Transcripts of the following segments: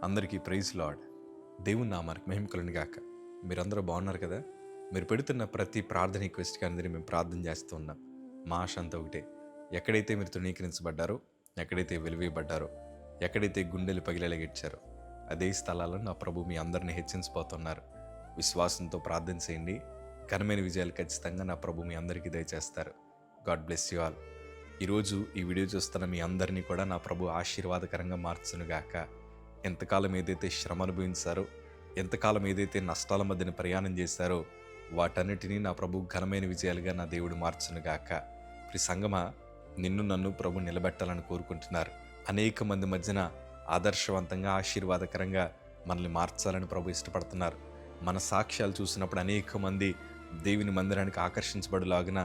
అందరికీ praise lord. దేవుని నామానికి మహిమ కలుగును గాక. మీరందరూ బాగున్నారు కదా? మీరు పెడుతున్న ప్రతి ప్రార్థన రిక్వెస్ట్ కానీ మేము ప్రార్థన చేస్తూ ఉన్నాం. మా ఆశ అంతా ఒకటే, ఎక్కడైతే మీరు తృణీకరించబడ్డారో, ఎక్కడైతే వెలివేయబడ్డారో, ఎక్కడైతే గుండెలు పగిలేలాగిచ్చారో అదే స్థలాలను నా ప్రభు మీ అందరిని హెచ్చించబోతున్నారు. విశ్వాసంతో ప్రార్థన చేయండి. ఘనమైన విజయాలు ఖచ్చితంగా నా ప్రభు మీ అందరికీ దయచేస్తారు. God bless you all. ఈరోజు ఈ వీడియో చూస్తున్న మీ అందరినీ కూడా నా ప్రభు ఆశీర్వాదకరంగా మార్చునుగాక. ఎంతకాలం ఏదైతే శ్రమ అనుభవించారో, ఎంతకాలం ఏదైతే నష్టాల మధ్యన ప్రయాణం చేశారో వాటన్నిటినీ నా ప్రభు ఘనమైన విజయాలుగా నా దేవుడు మార్చునుగాక. ప్రియ సంగమా, నిన్ను నన్ను ప్రభు నిలబెట్టాలని కోరుకుంటున్నారు. అనేక మంది మధ్యన ఆదర్శవంతంగా ఆశీర్వాదకరంగా మనల్ని మార్చాలని ప్రభు ఇష్టపడుతున్నారు. మన సాక్ష్యాలు చూసినప్పుడు అనేక మంది దేవుని మందిరానికి ఆకర్షించబడులాగిన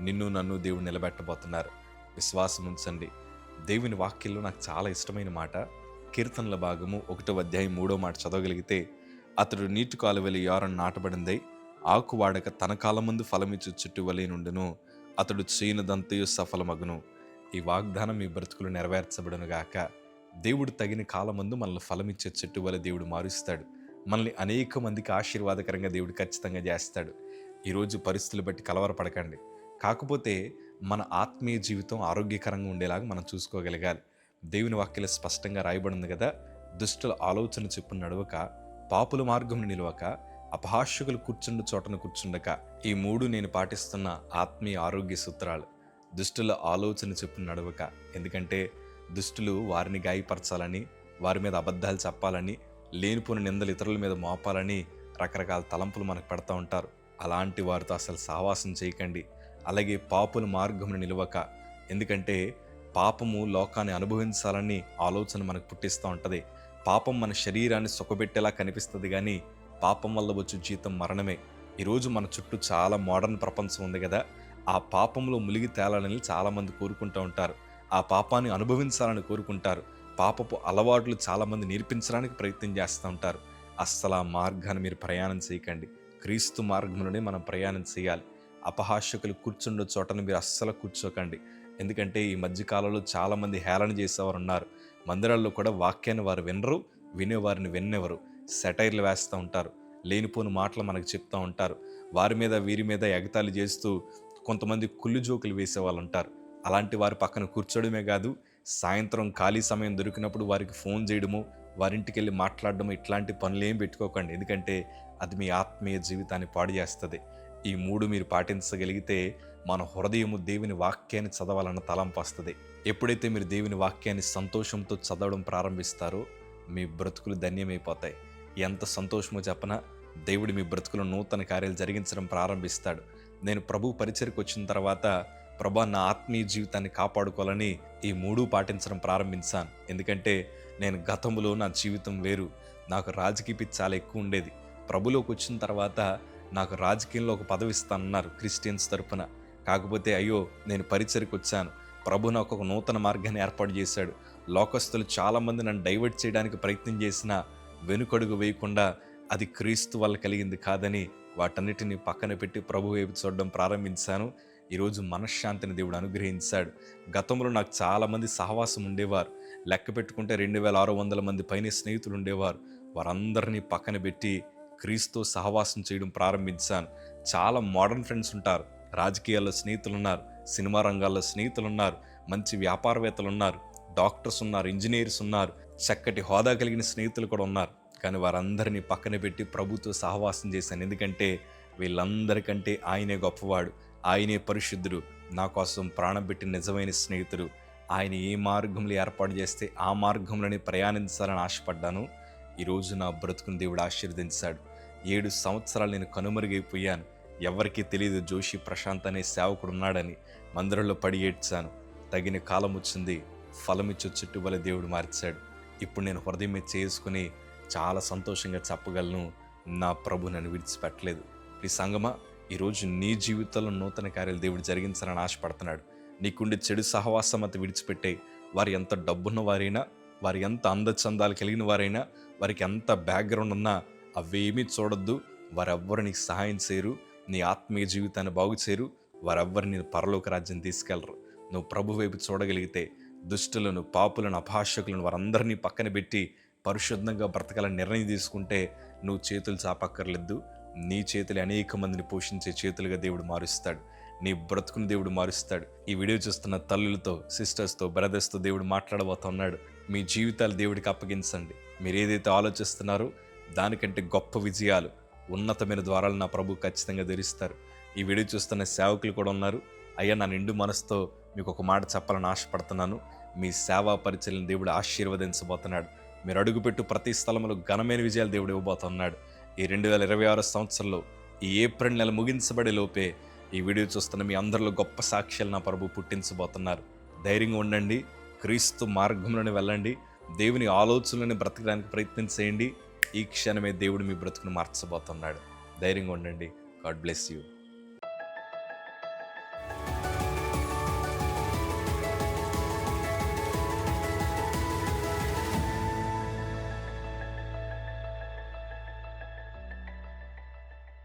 నిన్ను నన్ను దేవుడు నిలబెట్టబోతున్నారు. విశ్వాసం ఉంచండి. దేవుని వాక్యంలో నాకు చాలా ఇష్టమైన మాట, కీర్తనల భాగము 1వ అధ్యాయం 3వ మాట చదవగలిగితే, అతడు నీటి కాలువలి యారను నాటబడిందై ఆకు వాడక తన కాలం ముందు ఫలమిచ్చు చుట్టు వలె నుండును, అతడు చేయనదంతయు సఫలమగును. ఈ వాగ్దానం మీ బ్రతుకులు నెరవేర్చబడును గాక. దేవుడు తగిన కాలం ముందు మనల్ని ఫలమిచ్చే చెట్టు వలె దేవుడు మారుస్తాడు. మనల్ని అనేక మందికి ఆశీర్వాదకరంగా దేవుడు ఖచ్చితంగా చేస్తాడు. ఈరోజు పరిస్థితులు బట్టి కలవరపడకండి. కాకపోతే మన ఆత్మీయ జీవితం ఆరోగ్యకరంగా ఉండేలాగా మనం చూసుకోగలగాలి. దేవుని వాక్యలో స్పష్టంగా రాయబడింది కదా, దుష్టుల ఆలోచన చెప్పును నడవక, పాపుల మార్గంను నిలవక, అపహాస్యకులు కూర్చుండు చోటను కూర్చుండక. ఈ 3 నేను పాటిస్తున్న ఆత్మీయ ఆరోగ్య సూత్రాలు. దుష్టుల ఆలోచన చెప్పును నడవక, ఎందుకంటే దుష్టులు వారిని గాయపరచాలని, వారి మీద అబద్ధాలు చెప్పాలని, లేనిపోని నిందలు ఇతరుల మీద మోపాలని రకరకాల తలంపులు మనకు పెడతా ఉంటారు. అలాంటి వారితో అసలు సావాసం చేయకండి. అలాగే పాపుల మార్గంను నిలవక, ఎందుకంటే పాపము లోకాన్ని అనుభవించాలని ఆలోచన మనకు పుట్టిస్తూ ఉంటుంది. పాపం మన శరీరాన్ని సుఖపెట్టేలా కనిపిస్తుంది, కానీ పాపం వల్ల వచ్చే జీతం మరణమే. ఈరోజు మన చుట్టూ చాలా మోడర్న్ ప్రపంచం ఉంది కదా, ఆ పాపంలో మునిగి తేలాలని చాలామంది కోరుకుంటూ ఉంటారు. ఆ పాపాన్ని అనుభవించాలని కోరుకుంటారు. పాపపు అలవాట్లు చాలామంది నేర్పించడానికి ప్రయత్నం చేస్తూ ఉంటారు. అస్సలు ఆ మార్గాన్ని మీరు ప్రయాణం చేయకండి. క్రీస్తు మార్గంలోనే మనం ప్రయాణం చేయాలి. అపహాస్యకులు కూర్చుండే చోటను మీరు అస్సలు కూర్చోకండి. ఎందుకంటే ఈ మధ్యకాలంలో చాలామంది హేళన చేసేవారు ఉన్నారు. మందిరాల్లో కూడా వాక్యాన్ని వారు వినరు, వినేవారిని విన్నెవరు. సెటైర్లు వేస్తూ ఉంటారు, లేనిపోని మాటలు మనకు చెప్తూ ఉంటారు. వారి మీద వీరి మీద ఎగతాళి చేస్తూ కొంతమంది కుళ్ళు జోకులు వేసేవాళ్ళు ఉంటారు. అలాంటి వారి పక్కన కూర్చోవడమే కాదు, సాయంత్రం ఖాళీ సమయం దొరికినప్పుడు వారికి ఫోన్ చేయడము, వారింటికి వెళ్ళి మాట్లాడడము, ఇట్లాంటి పనులు ఏం పెట్టుకోకండి. ఎందుకంటే అది మీ ఆత్మీయ జీవితాన్ని పాడు చేస్తుంది. ఈ 3 మీరు పాటించగలిగితే మన హృదయము దేవుని వాక్యాన్ని చదవాలన్న తలంపు వస్తుంది. ఎప్పుడైతే మీరు దేవుని వాక్యాన్ని సంతోషంతో చదవడం ప్రారంభిస్తారో మీ బ్రతుకులు ధన్యమైపోతాయి. ఎంత సంతోషమో చెప్పనా, దేవుడు మీ బ్రతుకులు నూతన కార్యాలు జరిగించడం ప్రారంభిస్తాడు. నేను ప్రభు పరిచర్కి వచ్చిన తర్వాత ప్రభా నా ఆత్మీయ జీవితాన్ని కాపాడుకోవాలని ఈ 3 పాటించడం ప్రారంభించాను. ఎందుకంటే నేను గతంలో నా జీవితం వేరు, నాకు రాజకీయ పిచ్చి చాలా ఎక్కువ ఉండేది. ప్రభులోకి వచ్చిన తర్వాత నాకు రాజకీయంలో ఒక పదవి ఇస్తానన్నారు క్రిస్టియన్స్ తరపున. కాకపోతే అయ్యో, నేను పరిచర్కి వచ్చాను, ప్రభు నాకు ఒక నూతన మార్గాన్ని ఏర్పాటు చేశాడు. లోకస్తులు చాలామంది నన్ను డైవర్ట్ చేయడానికి ప్రయత్నం చేసినా వెనుకడుగు వేయకుండా అది క్రీస్తు వల్ల కలిగింది కాదని వాటన్నిటిని పక్కన పెట్టి ప్రభు వైపు చూడడం ప్రారంభించాను. ఈరోజు మనశ్శాంతిని దేవుడు అనుగ్రహించాడు. గతంలో నాకు చాలామంది సహవాసం ఉండేవారు. లెక్క పెట్టుకుంటే 2600 మంది పైన స్నేహితులు ఉండేవారు. వారందరినీ పక్కన పెట్టి క్రీస్తు సహవాసం చేయడం ప్రారంభించాను. చాలా మోడర్న్ ఫ్రెండ్స్ ఉంటారు, రాజకీయాల్లో స్నేహితులు ఉన్నారు, సినిమా రంగాల్లో స్నేహితులు ఉన్నారు, మంచి వ్యాపారవేత్తలు ఉన్నారు, డాక్టర్స్ ఉన్నారు, ఇంజనీర్స్ ఉన్నారు, చక్కటి హోదా కలిగిన స్నేహితులు కూడా ఉన్నారు. కానీ వారందరినీ పక్కన పెట్టి ప్రభుతో సహవాసం చేశాను. ఎందుకంటే వీళ్ళందరికంటే ఆయనే గొప్పవాడు, ఆయనే పరిశుద్ధుడు, నా కోసం ప్రాణం పెట్టి నిజమైన స్నేహితుడు. ఆయన ఏ మార్గంలో ఏర్పాటు చేస్తే ఆ మార్గంలోనే ప్రయాణించాలని ఆశపడ్డాను. ఈరోజు నా బ్రతుకుని దేవుడు ఆశీర్వదించాడు. 7 సంవత్సరాలు నేను కనుమరుగైపోయాను. ఎవరికీ తెలియదు జోషి ప్రశాంత్ అనే సేవకుడు ఉన్నాడని. మందిరంలో పడి ఏడ్చాను. తగిన కాలం వచ్చింది, ఫలమిచ్చు చెట్టు వలె దేవుడు మార్చాడు. ఇప్పుడు నేను హృదయం మీద చేసుకుని చాలా సంతోషంగా చెప్పగలను, నా ప్రభు నన్ను విడిచిపెట్టలేదు. ఈ సంగమా, ఈరోజు నీ జీవితంలో నూతన కార్యాలు దేవుడు జరిగించాలని ఆశపడుతున్నాడు. నీకుండే చెడు సహవాసం అంతా విడిచిపెట్టే. వారు ఎంత డబ్బున్న వారైనా, వారు ఎంత అందచందాలు కలిగిన వారైనా, వారికి ఎంత బ్యాక్గ్రౌండ్ ఉన్నా అవేమీ చూడొద్దు. వారెవ్వరు నీకు సహాయం చేయరు, నీ ఆత్మీయ జీవితాన్ని బాగు చేయరు. వారెవ్వరు నేను పరలోక రాజ్యం తీసుకెళ్లరు. నువ్వు ప్రభు వైపు చూడగలిగితే దుష్టులను, పాపులను, అపహాస్యకులను వారందరినీ పక్కన పెట్టి పరిశుద్ధంగా బ్రతకాలని నిర్ణయం తీసుకుంటే నువ్వు చేతులు చాపక్కర్లేదు. నీ చేతులు అనేక మందిని పోషించే చేతులుగా దేవుడు మారుస్తాడు. నీ బ్రతుకుని దేవుడు మారుస్తాడు. ఈ వీడియో చూస్తున్న తల్లులతో, సిస్టర్స్తో, బ్రదర్స్తో దేవుడు మాట్లాడబోతున్నాడు. మీ జీవితాలు దేవుడికి అప్పగించండి. మీరు ఏదైతే ఆలోచిస్తున్నారో దానికంటే గొప్ప విజయాలు, ఉన్నతమైన ద్వారాలు నా ప్రభు ఖచ్చితంగా తెరుస్తారు. ఈ వీడియో చూస్తున్న సేవకులు కూడా ఉన్నారు. అయ్యా, నా నిండు మనసుతో మీకు ఒక మాట చెప్పాలని ఆశపడుతున్నాను. మీ సేవా పరిచయం దేవుడు ఆశీర్వదించబోతున్నాడు. మీరు అడుగుపెట్టు ప్రతి స్థలంలో ఘనమైన విజయాలు దేవుడు ఇవ్వబోతున్నాడు. ఈ 2026 సంవత్సరంలో ఈ ఏప్రిల్ నెల ముగించబడే లోపే ఈ వీడియో చూస్తున్న మీ అందరిలో గొప్ప సాక్ష్యాలు నా ప్రభు పుట్టించబోతున్నారు. ధైర్యంగా ఉండండి. క్రీస్తు మార్గంలోనే వెళ్ళండి. దేవుని ఆలోచనలను బ్రతకడానికి ప్రయత్నం చేయండి. ఈ క్షణమే దేవుడు మీ బ్రతుకును మార్చబోతున్నాడు. ధైర్యంగా ఉండండి. God bless you.